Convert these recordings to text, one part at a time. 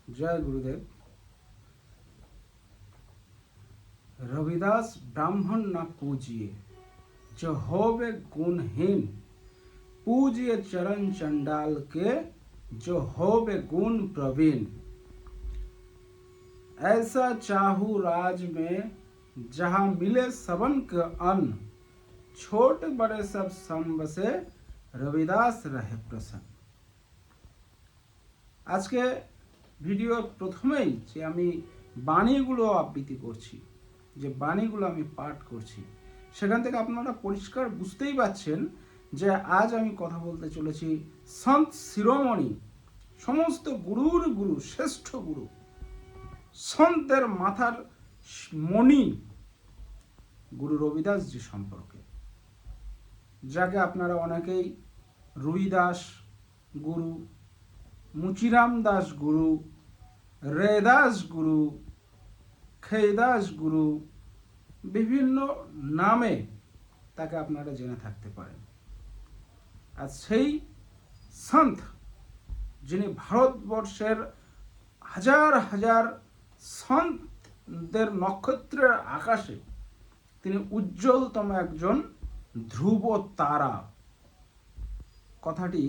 जय गुरुदेव। रविदास ब्राह्मण न पूजिए, जो होवे गुणहीन, पूजिए चरण चंडाल के, जो होवे गुण प्रवीण। ऐसा चाहू राज में, जहाँ मिले सबन के अन्न, छोट बड़े सब सम बसे, रविदास रहे प्रसन्न। আজকে ভিডিওর প্রথমেই যে আমি বাণীগুলো আবৃত্তি করছি, যে বাণীগুলো আমি পাঠ করছি, সেখান থেকে আপনারা পরিষ্কার বুঝতেই পারছেন যে আজ আমি কথা বলতে চলেছি সন্ত শিরোমণি, সমস্ত গুরুর গুরু, শ্রেষ্ঠ গুরু, সন্তের মাথার মণি গুরু রবিদাসজি সম্পর্কে, যাকে আপনারা অনেকেই রুইদাস গুরু, মুচিরাম দাস গুরু, রেদাস গুরু, খেদাস গুরু, বিভিন্ন নামে তাকে আপনারা জেনে থাকতে পারেন। আর সেই সন্ত, যিনি ভারতবর্ষের হাজার হাজার সন্তদের নক্ষত্রের আকাশে তিনি উজ্জ্বলতম একজন ধ্রুব তারা। কথাটি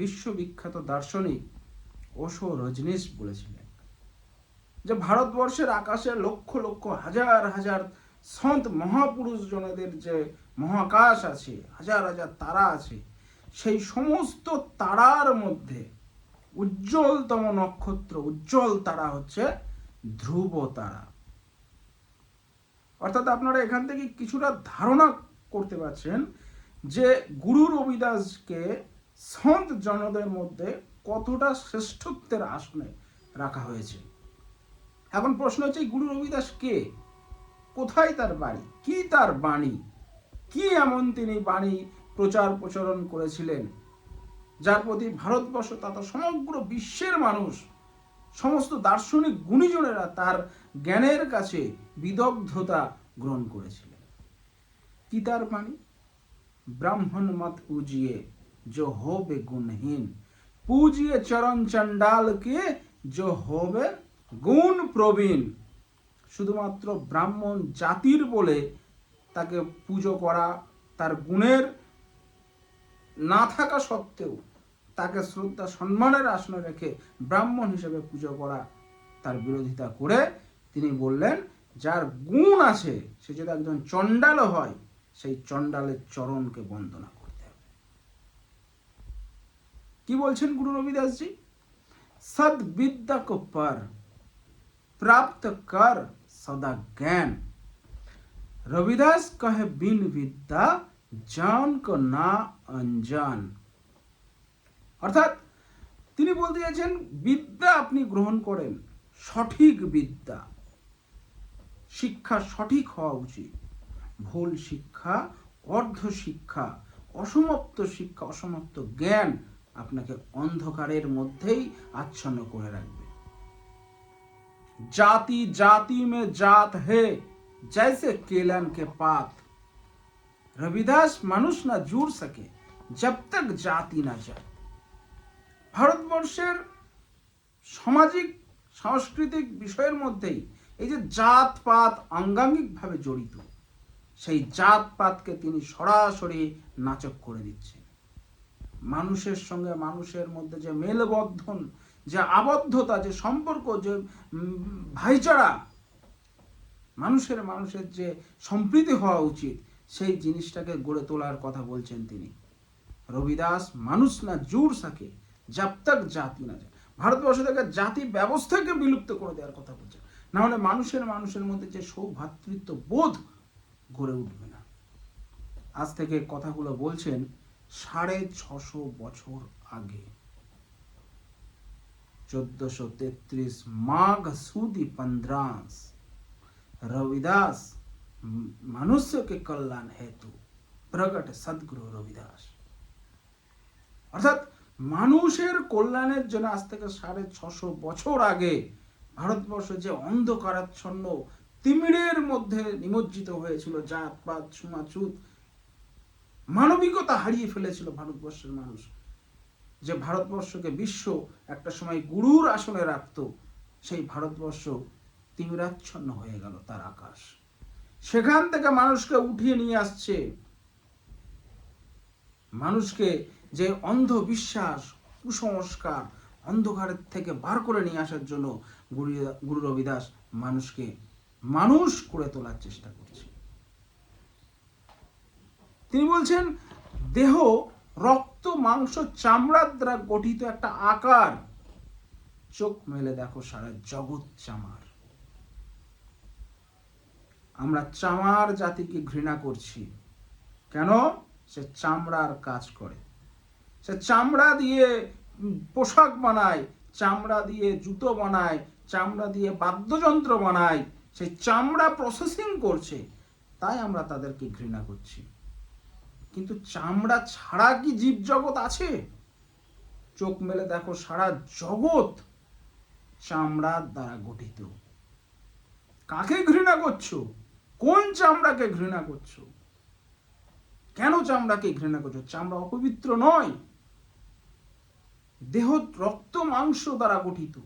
বিশ্ববিখ্যাত দার্শনিক ওশো রজনীশ বলেছিলেন যে ভারতবর্ষের আকাশে লক্ষ লক্ষ হাজার হাজার সন্ত মহাপুরুষ জনদের যে মহাকাশ আছে, হাজার হাজার তারা আছে, সেই সমস্ত তারার মধ্যে উজ্জ্বলতম নক্ষত্র, উজ্জ্বল তারা হচ্ছে ধ্রুব তারা। অর্থাৎ আপনারা এখান থেকে কিছুটা ধারণা করতে পারছেন যে গুরু রবিদাসকে সন্ত জনদের মধ্যে কতটা শ্রেষ্ঠত্বের আসনে রাখা হয়েছে। এখন প্রশ্ন হচ্ছে গুরু রবিদাস কে, কোথায় তার বাড়ি, কি তার বাণী, কি এমন তিনি বাণী প্রচার প্রচারণ করেছিলেন যার প্রতি ভারতবর্ষ তথা সমগ্র বিশ্বের মানুষ, সমস্ত দার্শনিক গুণীজনেরা তার জ্ঞানের কাছে বিদগ্ধতা গ্রহণ করেছিলেন। কি তার বাণী? ब्राह्मण मत पूजिए, जो होवे गुणहीन, पूजिए चरण चंडाल के, जो होवे গুণ প্রবীণ। শুধুমাত্র ব্রাহ্মণ জাতির বলে তাকে পুজো করা, তার গুণের না থাকা সত্ত্বেও তাকে শ্রদ্ধা সম্মানের আসনে রেখে ব্রাহ্মণ হিসেবে পুজো করা, তার বিরোধিতা করে তিনি বললেন যার গুণ আছে সে যদি একজন চণ্ডালও হয়, সেই চণ্ডালের চরণকে বন্দনা করতে হবে। কি বলছেন গুরু রবিদাসজি? সদ বিদ্যা কো पर प्राप्त कर सदा ज्ञान, रविदास कहे बिन विद्या जान को ना अनजान। অর্থাৎ তিনি বলতে চাইছেন বিদ্যা আপনি গ্রহণ করেন, সঠিক বিদ্যা, শিক্ষা সঠিক হওয়া উচিত। ভুল শিক্ষা, অর্ধ শিক্ষা, অসমাপ্ত শিক্ষা, অসমাপ্ত জ্ঞান আপনাকে অন্ধকারের মধ্যেই আচ্ছন্ন করে রাখবে। जाति जाति में जात है, जैसे केलन के पात, रविदास मनुष्य ना जुड़ सके जब तक जाति ना जाए। ভারতবর্ষের সামাজিক সাংস্কৃতিক বিষয়ের মধ্যেই এই যে জাতপাত অঙ্গাঙ্গিকভাবে জড়িত, সেই জাতপাতকে তিনি সরাসরি নাচক করে দিচ্ছেন। মানুষের সঙ্গে মানুষের মধ্যে যে মেলবন্ধন, যে আবদ্ধতা, যে সম্পর্ক, যে ভাইচারা, মানুষের মানুষের যে সম্প্রীতি হওয়া উচিত, সেই জিনিসটাকে গড়ে তোলার কথা বলছেন তিনি। রবিদাস মানুষ না জুড় সকে জব তক জাতি না যায়। ভারতবর্ষ থেকে জাতি ব্যবস্থাকে বিলুপ্ত করে দেওয়ার কথা বলছেন, না হলে মানুষের মানুষের মধ্যে যে সৌভ্রাতৃত্ব বোধ গড়ে উঠবে না। আজ থেকে কথাগুলো বলছেন 650 বছর আগে, 1433 माघ सुदी 15, रविदास मनुष्य के कल्याण हेतु प्रगट सदगुरु रविदास। অর্থাৎ মানুষের কল্যাণের জন্য আজ থেকে 650 বছর আগে ভারতবর্ষ যে অন্ধকারাচ্ছন্ন তিমিরের মধ্যে নিমজ্জিত হয়েছিল, জাতপাত ছুমাছুত, মানবিকতা হারিয়ে ফেলেছিল ভারতবর্ষের মানুষ, যে ভারতবর্ষকে বিশ্ব একটা সময় গুরুর আসনে রাখত, সেই ভারতবর্ষ তিমিরাচ্ছন্ন হয়ে গেল তার আকাশ। সেখান থেকে মানুষকে উঠিয়ে নিয়ে আসছে, মানুষকে যে অন্ধবিশ্বাস, কুসংস্কার, অন্ধকারের থেকে বার করে নিয়ে আসার জন্য গুরু রবিদাস মানুষকে মানুষ করে তোলার চেষ্টা করছে। তিনি বলছেন, দেহ রক্ত মাংস চামড়ার দ্বারা গঠিত একটা আকার, চোখ মেলে দেখো সারা জগৎ চামার। আমরা চামার জাতিকে ঘৃণা করছি। কেন? সে চামড়ার কাজ করে, সে চামড়া দিয়ে পোশাক বানায়, চামড়া দিয়ে জুতো বানায়, চামড়া দিয়ে বাদ্যযন্ত্র বানায়, সেই চামড়া প্রসেসিং করছে, তাই আমরা তাদেরকে ঘৃণা করছি। কিন্তু চামড়া ছাড়া কি জীব জগৎ আছে? চোখ মেলে দেখো সারা জগৎ চামড়ার দ্বারা গঠিত। কাকে ঘৃণা করছো? কোন চামড়াকে ঘৃণা করছো? কেন চামড়াকে ঘৃণা করছো? চামড়া অপবিত্র নয়, দেহ রক্ত মাংস দ্বারা গঠিত,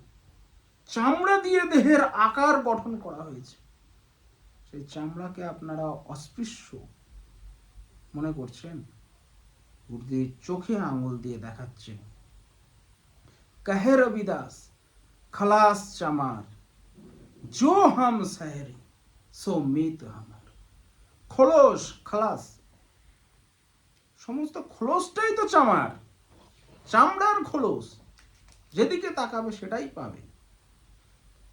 চামড়া দিয়ে দেহের আকার গঠন করা হয়েছে। সেই চামড়াকে আপনারা অস্পৃশ্য মনে করছেন? গুরুদেব চোখে আঙুল দিয়ে দেখাচ্ছে, কহে রবিদাস খলাস চামার, जो हम शहरी सो मीत हमार। খোলস, খালাস, সমস্ত খোলসটাই তো চামার, চামড়ার খোলস, যেদিকে তাকাবে সেটাই পাবে।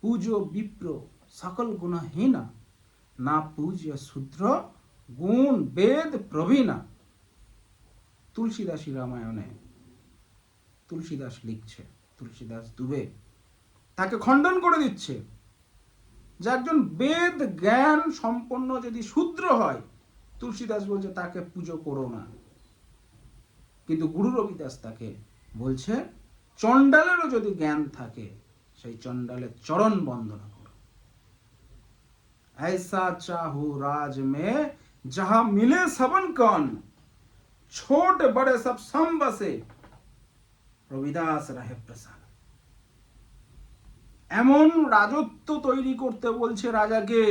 পূজো বিপ্র সকল গুণহীনা, না পূজ্য শূদ্র গুণ বেদ প্রবীণা। তুলসীদাসী রামায়ণে তুলসীদাস লিখছে, তুলসীদাস দুবে তাকে খণ্ডন করে দিচ্ছে যে একজন বেদ জ্ঞান সম্পন্ন যদি শূদ্র হয়, তুলসীদাস বলছে তাকে পুজো করো না। কিন্তু গুরু রবিদাস তাকে বলছে চণ্ডালেরও যদি জ্ঞান থাকে, সেই চণ্ডালের চরণ বন্দনা করো। ऐसा चाहू राज में जहां मिले सबन कौन, छोट बड़े सब सम बसे, রবিদাস রাহে প্রসাদ। এমন রাজত্ব তৈরি করতে বলছে রাজাকে,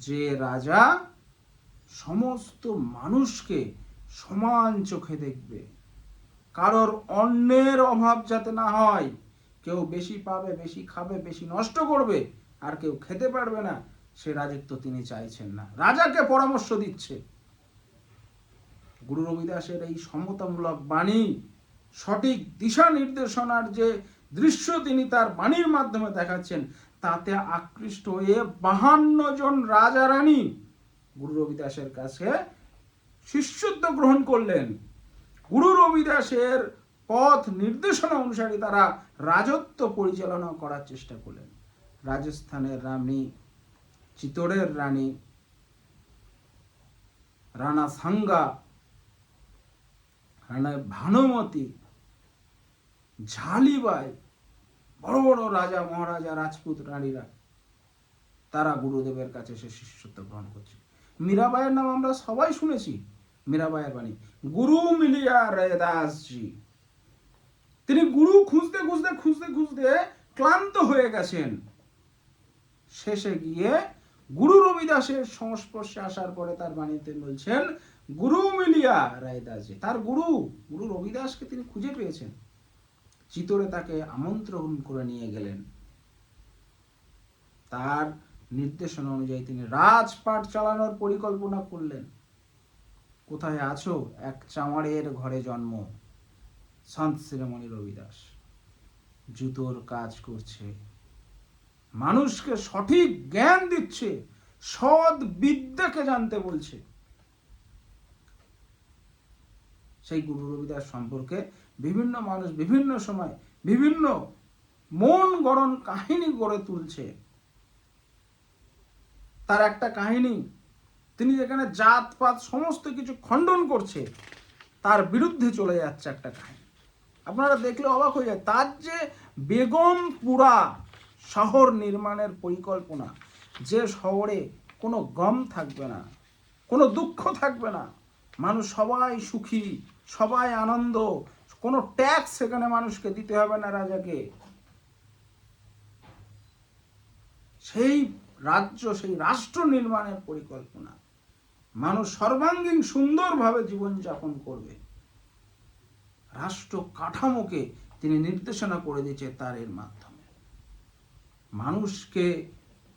যে রাজা সমস্ত মানুষকে সমান চোখে দেখবে, কারোর অন্যের অভাব যাতে না হয়। কেউ বেশি পাবে, বেশি খাবে, বেশি নষ্ট করবে, আর কেউ খেতে পারবে না, সে রাজত্ব তিনি চাইছেন না, রাজাকে পরামর্শ দিচ্ছে। গুরু রবিদাসের এই সমতামূলক বাণী, সঠিক দিশা নির্দেশনার যে দৃশ্য তিনি তার বাণীর মাধ্যমে দেখাচ্ছেন, তাতে আকৃষ্ট হয়ে 52 জন রাজা রানী গুরু রবিদাসের কাছে শিষ্যত্ব গ্রহণ করলেন। গুরু রবিদাসের পথ নির্দেশনা অনুসারে তারা রাজত্ব পরিচালনা করার চেষ্টা করলেন। রাজস্থানের রানী, চিতোরের রানী, রানা সাঙ্গা, রানা ভানুমতি, ঝালিবাই, বড় বড় রাজা মহারাজা, রাজপুত রানীরা, তারা গুরুদেবের কাছে সে শিষ্যত্ব গ্রহণ করছে। মীরাবাইয়ের নাম আমরা সবাই শুনেছি, মীরাবাইয়ের বাণী, গুরু মিলিয়া রবিদাস জি। তিনি গুরু খুঁজতে খুঁজতে খুঁজতে খুঁজতে ক্লান্ত হয়ে গেছেন। শেষে গিয়ে গুরু রবিদাসের সংস্পর্শে আসার পরে তার বাণীতে বলছেন গুরু মিলিয়া রায়দাস জি। তার গুরু রবিদাসকে তিনি খুঁজে পেয়েছেন। চিতোরে তাকে আমন্ত্রণ করে নিয়ে গেলেন। তার নির্দেশনা অনুযায়ী তিনি রাজপাট চালানোর পরিকল্পনা করলেন। কোথায় আছো? এক চামারের ঘরে জন্ম, সন্ত শিরোমণি রবিদাস জুতোর কাজ করছে, মানুষকে সঠিক জ্ঞান দিচ্ছে, সৎ বিদ্যাকে জানতে বলছে। সেই গুরু রবিদাস সম্পর্কে বিভিন্ন মানুষ বিভিন্ন সময় বিভিন্ন মন গড়ন কাহিনী গড়ে তুলছে। তার একটা কাহিনী, তিনি যেখানে জাতপাত সমস্ত কিছু খণ্ডন করছে, তার বিরুদ্ধে চলে যাচ্ছে একটা কাহিনী। আপনারা দেখলে অবাক হয়ে যায়। তার যে বেগমপুরা শহর নির্মাণের পরিকল্পনা, যে শহরে কোনো গম থাকবে না, কোনো দুঃখ থাকবে না, মানুষ সবাই সুখী, সবাই আনন্দ, কোনো ট্যাক্স সেখানে মানুষকে দিতে হবে না রাজাকে। সেই রাজ্য, সেই রাষ্ট্র নির্মাণের পরিকল্পনা, মানুষ সর্বাঙ্গীন সুন্দরভাবে জীবনযাপন করবে, রাষ্ট্র কাঠামোকে তিনি নির্দেশনা করে দিয়েছে তার এর মাধ্যমে। মানুষকে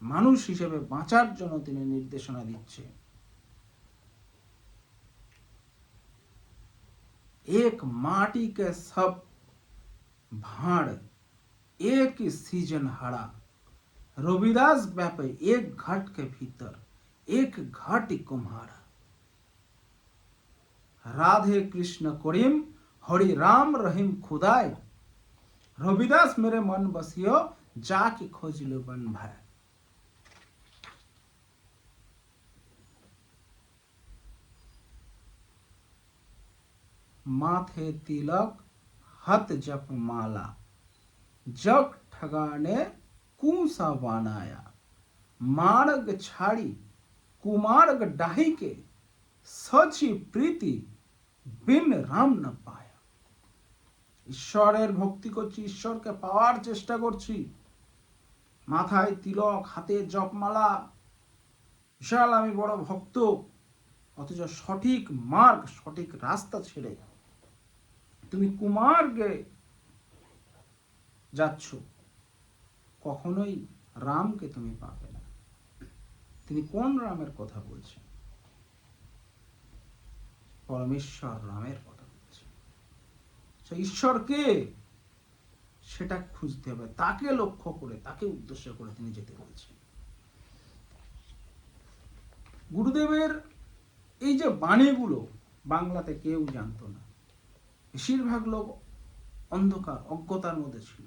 মানুষ হিসেবে বাঁচার জন্য তিনি নির্দেশনা দিচ্ছে। এক মাটি কে সব ভাঁড় एक सीजन हरा, रविदास व्यापे एक घाट के भीतर एक घाटी कुम्हारा। राधे कृष्ण करीम हरि राम रहीम खुदाय, रविदास मेरे मन बसियो जाके खोज लो बन भाई। माथे तिलक हत जप माला, जग ठगाने कूसा बनाया, मार्ग छाड़ी कुमार्ग डाही के, सची प्रीति बिन राम न पाया। ঈশ্বরের ভক্তি করছি, ঈশ্বরকে পাওয়ার চেষ্টা করছি, মাথায় তিলক, হাতে জপমালা, বিশাল আমি বড় ভক্ত, অথচ সঠিক মার্গ, সঠিক রাস্তা ছেড়ে তুমি কুমার্গে যাচ্ছ, কখনোই রামকে তুমি পাবে না। তিনি কোন রামের কথা বলছেন? পরমেশ্বর রামের কথা বলছেন। সেই ঈশ্বরকে, সেটা খুঁজতে হবে, তাকে লক্ষ্য করে, তাকে উদ্দেশ্য করে তিনি যেতে বলছেন। গুরুদেবের এই যে বাণীগুলো বাংলাতে কেউ জানতো না, বেশিরভাগ লোক অন্ধকার, অজ্ঞতার মধ্যে ছিল।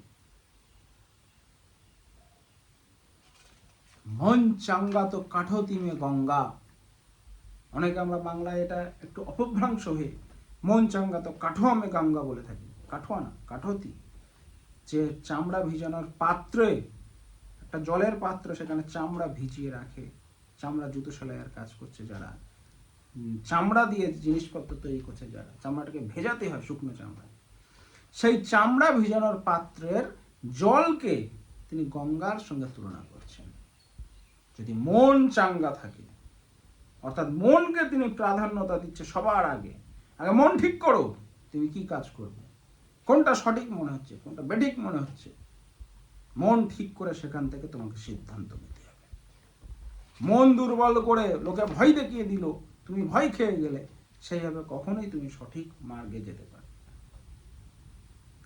মন চাঙ্গা তো কাঠতি মে গঙ্গা, অনেকে আমরা বাংলায় এটা একটু অপভ্রংশ হয়ে মন চাঙ্গা তো কাঠোয়া মে গঙ্গা বলে থাকি। কাঠোয়া না, কাঠতি, যে চামড়া ভিজানোর পাত্রে, একটা জলের পাত্র, সেখানে চামড়া ভিজিয়ে রাখে, চামড়া জুতো সেলাইয়ের কাজ করছে যারা, চামড়া দিয়ে জিনিসপত্র তৈরি করছে যারা, চামড়াটাকে ভেজাতে হয় শুকনো চামড়া, সেই চামড়া ভিজানোর পাত্রের জলকে তিনি গঙ্গার সঙ্গে তুলনা করছেন। যদি মন চাঙ্গা থাকে, অর্থাৎ মনকে তিনি প্রাধান্যতা দিচ্ছে সবার আগে, আগে মন ঠিক করো, তুমি কি কাজ করবে, কোনটা সঠিক মনে হচ্ছে, কোনটা বেঠিক মনে হচ্ছে, মন ঠিক করে সেখান থেকে তোমাকে সিদ্ধান্ত নিতে হবে। মন দুর্বল করে লোকে ভয় দেখিয়ে দিল, তুমি ভয় খেয়ে গেলে, সেইভাবে কখনোই তুমি সঠিক মার্গে যেতে পারবে।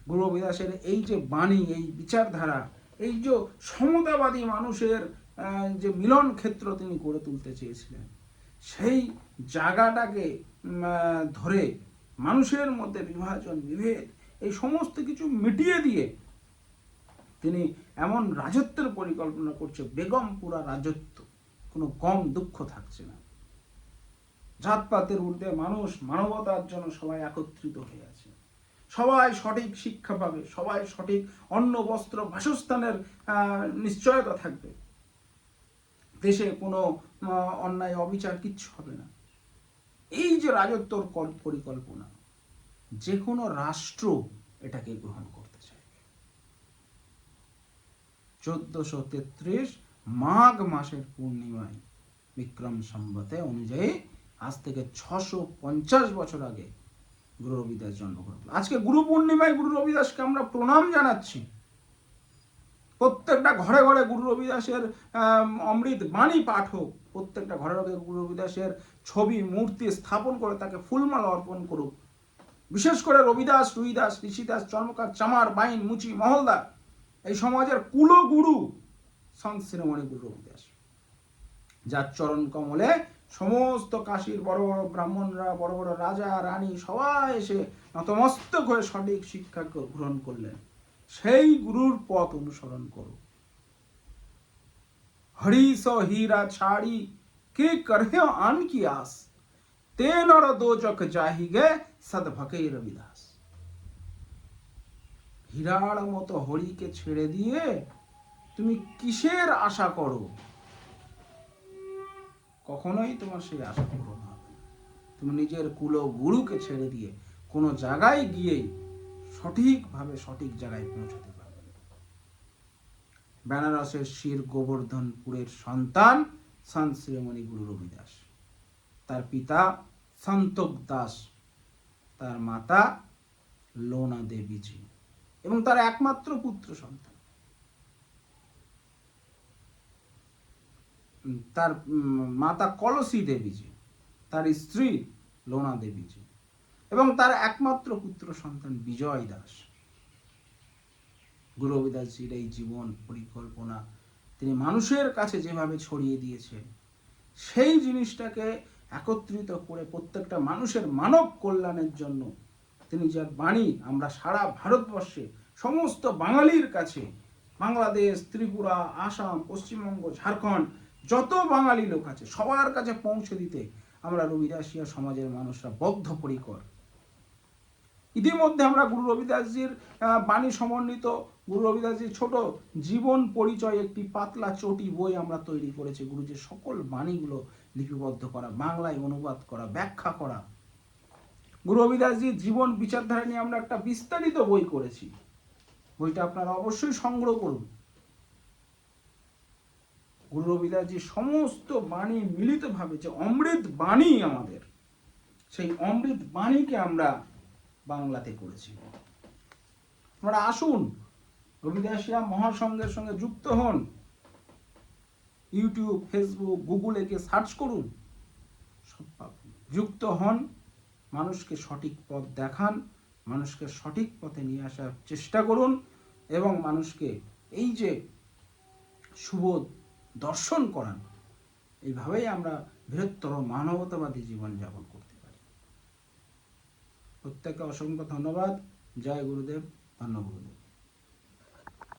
গুরু রবিদাসের এই যে বাণী, এই বিচারধারা, এই যে সমতাবাদী মানুষের যে মিলন ক্ষেত্র তিনি গড়ে তুলতে চেয়েছিলেন, সেই জায়গাটাকে ধরে মানুষের মধ্যে বিভাজন, বিভেদ, এই সমস্ত কিছু মিটিয়ে দিয়ে তিনি এমন রাজত্বের পরিকল্পনা করছে, বেগম পুরা রাজত্ব, কোনো কম দুঃখ থাকছে না। জাতপাতের ঊর্ধ্বে মানুষ, মানবতার জন্য সবাই একত্রিত হয়ে আছে, সবাই সঠিক শিক্ষা পাবে, সবাই সঠিক অন্ন, বস্ত্র, বাসস্থানের নিশ্চয়তা থাকবে, দেশে কোনো অন্যায়, অবিচার কিচ্ছু হবে না। এই যে রাজত্বর পরিকল্পনা, যে কোনো রাষ্ট্র এটাকে গ্রহণ করতে চাইবে। 1433 মাঘ মাসের পূর্ণিমায় বিক্রম সম্বতে অনুযায়ী আজ থেকে 650 বছর আগে গুরু রবিদাস জন্মগ্রহণ করলেন। আজকে গুরু পূর্ণিমায় গুরু রবিদাসকে আমরা প্রণাম জানাচ্ছি। প্রত্যেকটা ঘরে ঘরে গুরু রবিদাসের অমৃত বাণী পাঠ হোক, প্রত্যেকটা ঘরে ঘরে গুরু রবিদাসের ছবি, মূর্তি স্থাপন করে তাকে ফুলমালা অর্পণ করুক। বিশেষ করে রবিদাস, রুইদাস, ঋষিদাস, চর্মকার, চামার, বাইন, মুচি, মহলদার, এই সমাজের কুলগুরু সন্ত শিরোমণি গুরু রবিদাস, যার চরণ কমলে সমস্ত কাশীর বড় বড় ব্রাহ্মণরা, বড় বড় রাজা, রানী সবাই এসে নতমস্তক হয়ে সঠিক শিক্ষা গ্রহণ করলেন। সেই গুরুর পথ অনুসরণ করো। হরি সো হীরা ছাড়ি কে করহে আন কি আস, তেন और दोजक जाहिगे सदभके रविदास। হীরার মতো হরিকে ছেড়ে দিয়ে তুমি কিসের আশা করো? কখনোই তোমার সেই আশা পূরণ হবে না। তুমি নিজের কুল গুরুকে ছেড়ে দিয়ে কোনো জায়গায় গিয়ে সঠিকভাবে সঠিক জায়গায় পৌঁছাতে পারবেন। বেনারসের শির গোবর্ধনপুরের সন্তান সন্ত শিরোমণি গুরু রবিদাস। তার পিতা সন্তোষ দাস, তার মাতা লোনা দেবীজি, এবং তার একমাত্র পুত্র সন্তান। তার মাতা কলসী দেবীজি, তার স্ত্রী লোনা দেবীজি, এবং তার একমাত্র পুত্র সন্তান বিজয় দাস। গুরু রবিদাসজির এই জীবন পরিকল্পনা তিনি মানুষের কাছে যেভাবে ছড়িয়ে দিয়েছেন, সেই জিনিসটাকে একত্রিত করে প্রত্যেকটা মানুষের মানব কল্যাণের জন্য তিনি যার বাণী আমরা সারা ভারতবর্ষে সমস্ত বাঙালির কাছে, বাংলাদেশ, ত্রিপুরা, আসাম, পশ্চিমবঙ্গ, ঝাড়খণ্ড, যত বাঙালি লোক আছে সবার কাছে পৌঁছে দিতে আমরা রবিদাসিয়া সমাজের মানুষরা বদ্ধপরিকর। ইতিমধ্যে আমরা গুরু রবিদাসজির বাণী সমন্বিত গুরু রবিদাসজির ছোট জীবন পরিচয় একটি পাতলা চটি বই আমরা তৈরি করেছি। গুরুজির সকল বাণীগুলো লিপিবদ্ধ করা, বাংলায় অনুবাদ করা, ব্যাখ্যা করা। গুরু রবিদাসজির জীবন বিচারধারা নিয়ে আমরা একটা বিস্তারিত বই করেছি। বইটা আপনারা অবশ্যই সংগ্রহ করুন। গুরু রবিদাসজির সমস্ত বাণী মিলিতভাবে যে অমৃত বাণী আমাদের, সেই অমৃত বাণীকে আমরা বাংলাতে করেছি। আপনারা আসুন, রবিদাসিয়া মহাসংঘের সঙ্গে যুক্ত হন। ইউটিউব, ফেসবুক, গুগলে গিয়ে সার্চ করুন, সব পাবেন। যুক্ত হন, মানুষকে সঠিক পথ দেখান, মানুষকে সঠিক পথে নিয়ে আসার চেষ্টা করুন, এবং মানুষকে এই যে শুভ দর্শন করান। এইভাবেই আমরা বৃহত্তর মানবতাবাদী জীবনযাপন করতে পারি। প্রত্যেককে অসংখ্য ধন্যবাদ। জয় গুরুদেব, ধন্য গুরুদেব।